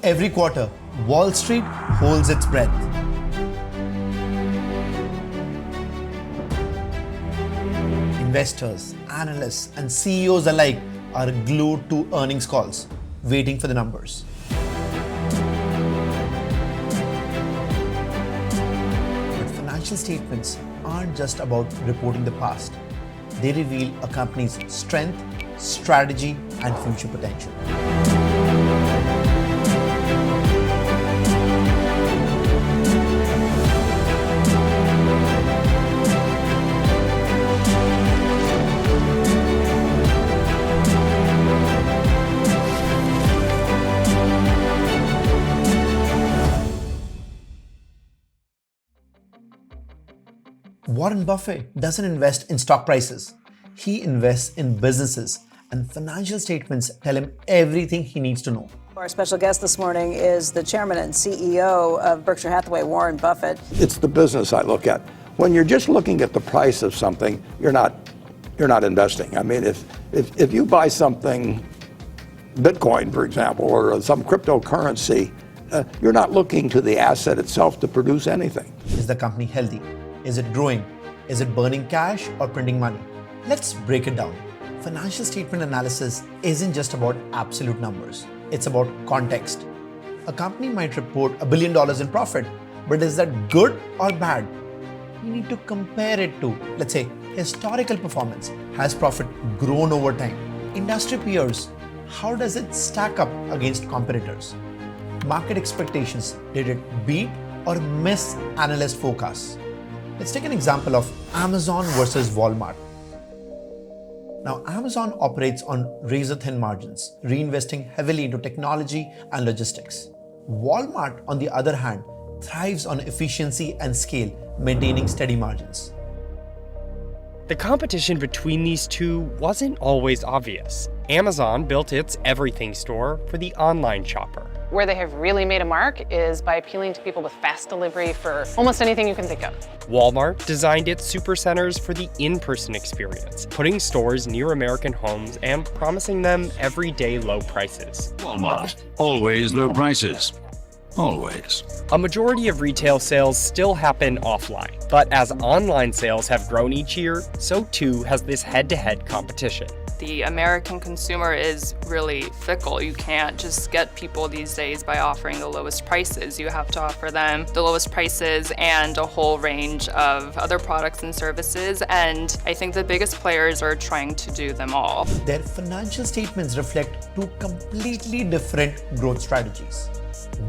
every quarter, Wall Street holds its breath. Investors, analysts, and CEOs alike are glued to earnings calls, waiting for the numbers. But financial statements aren't just about reporting the past. They reveal a company's strength, strategy, and future potential. Warren Buffett doesn't invest in stock prices. He invests in businesses, and financial statements tell him everything he needs to know. Our special guest this morning is the chairman and CEO of Berkshire Hathaway, Warren Buffett. It's the business I look at. When you're just looking at the price of something, you're not investing. I mean, if you buy something, Bitcoin, for example, or some cryptocurrency, you're not looking to the asset itself to produce anything. Is the company healthy? Is it growing? Is it burning cash or printing money? Let's break it down. Financial statement analysis isn't just about absolute numbers. It's about context. A company might report $1 billion in profit, but is that good or bad? You need to compare it to, let's say, historical performance. Has profit grown over time? Industry peers, how does it stack up against competitors? Market expectations, did it beat or miss analyst forecasts? Let's take an example of Amazon versus Walmart. Now, Amazon operates on razor-thin margins, reinvesting heavily into technology and logistics. Walmart, on the other hand, thrives on efficiency and scale, maintaining steady margins. The competition between these two wasn't always obvious. Amazon built its everything store for the online shopper. Where they have really made a mark is by appealing to people with fast delivery for almost anything you can think of. Walmart designed its supercenters for the in-person experience, putting stores near American homes and promising them everyday low prices. Walmart, always low prices. Always. A majority of retail sales still happen offline, but as online sales have grown each year, so too has this head-to-head competition. The American consumer is really fickle. You can't just get people these days by offering the lowest prices. You have to offer them the lowest prices and a whole range of other products and services. And I think the biggest players are trying to do them all. Their financial statements reflect two completely different growth strategies.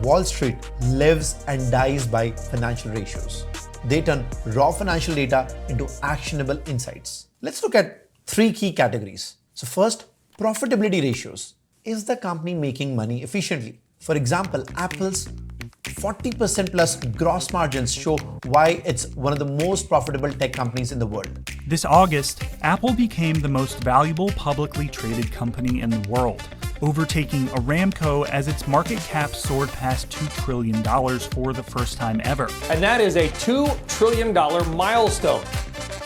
Wall Street lives and dies by financial ratios. They turn raw financial data into actionable insights. Let's look at three key categories. So first, profitability ratios. Is the company making money efficiently? For example, Apple's 40% plus gross margins show why it's one of the most profitable tech companies in the world. This August, Apple became the most valuable publicly traded company in the world, overtaking Aramco as its market cap soared past $2 trillion for the first time ever. And that is a $2 trillion milestone.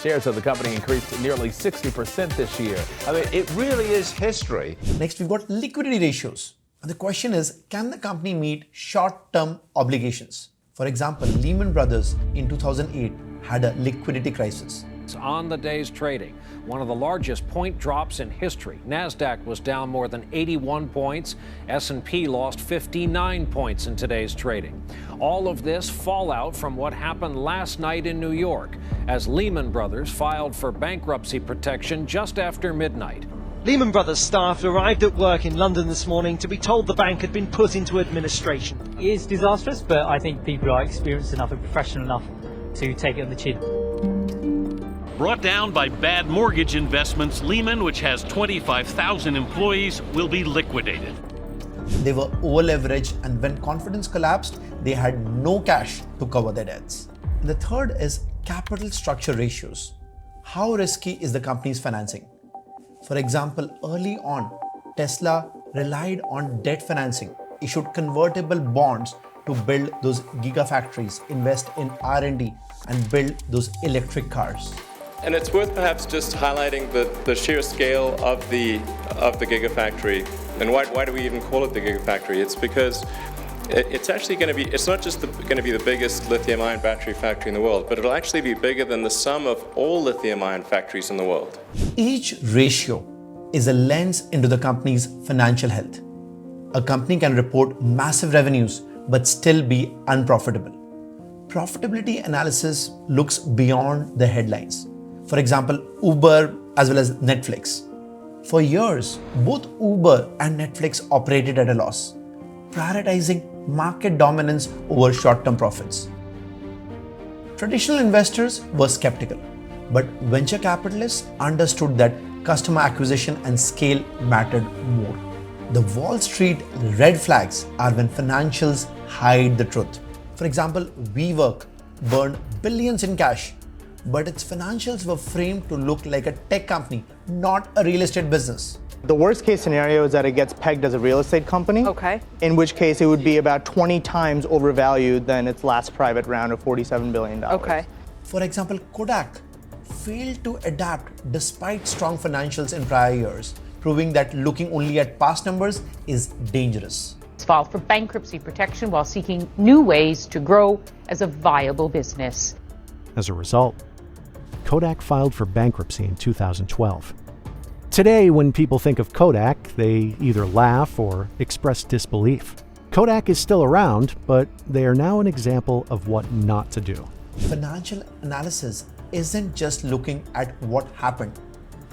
Shares of the company increased nearly 60% this year. I mean, it really is history. Next, we've got liquidity ratios. And the question is, can the company meet short-term obligations? For example, Lehman Brothers in 2008 had a liquidity crisis. On the day's trading, one of the largest point drops in history. NASDAQ was down more than 81 points. S&P lost 59 points in today's trading. All of this fallout from what happened last night in New York as Lehman Brothers filed for bankruptcy protection just after midnight. Lehman Brothers staff arrived at work in London this morning to be told the bank had been put into administration. It is disastrous, but I think people are experienced enough and professional enough to take it on the chin. Brought down by bad mortgage investments, Lehman, which has 25,000 employees, will be liquidated. They were over-leveraged, and when confidence collapsed, they had no cash to cover their debts. The third is capital structure ratios. How risky is the company's financing? For example, early on, Tesla relied on debt financing, issued convertible bonds to build those gigafactories, invest in R&D, and build those electric cars. And it's worth perhaps just highlighting the sheer scale of the gigafactory. And why do we even call it the gigafactory? It's because It's actually going to be, it's not just going to be the biggest lithium-ion battery factory in the world, but it'll actually be bigger than the sum of all lithium-ion factories in the world. Each ratio is a lens into the company's financial health. A company can report massive revenues but still be unprofitable. Profitability analysis looks beyond the headlines. For example, Uber as well as Netflix. For years, both Uber and Netflix operated at a loss, prioritizing market dominance over short-term profits. Traditional investors were skeptical, but venture capitalists understood that customer acquisition and scale mattered more. The Wall Street red flags are when financials hide the truth. For example, WeWork burned billions in cash, but its financials were framed to look like a tech company, not a real estate business. The worst case scenario is that it gets pegged as a real estate company. Okay. In which case it would be about 20 times overvalued than its last private round of $47 billion. Okay. For example, Kodak failed to adapt despite strong financials in prior years, proving that looking only at past numbers is dangerous. Filed for bankruptcy protection while seeking new ways to grow as a viable business. As a result, Kodak filed for bankruptcy in 2012. Today, when people think of Kodak, they either laugh or express disbelief. Kodak is still around, but they are now an example of what not to do. Financial analysis isn't just looking at what happened.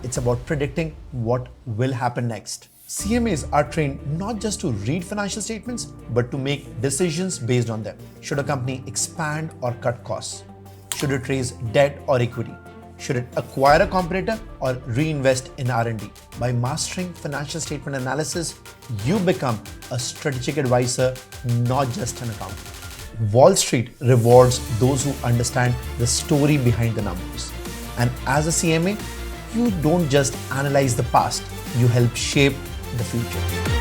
It's about predicting what will happen next. CMAs are trained not just to read financial statements, but to make decisions based on them. Should a company expand or cut costs? Should it raise debt or equity? Should it acquire a competitor or reinvest in R&D? By mastering financial statement analysis, you become a strategic advisor, not just an accountant. Wall Street rewards those who understand the story behind the numbers. And as a CMA, you don't just analyze the past, you help shape the future.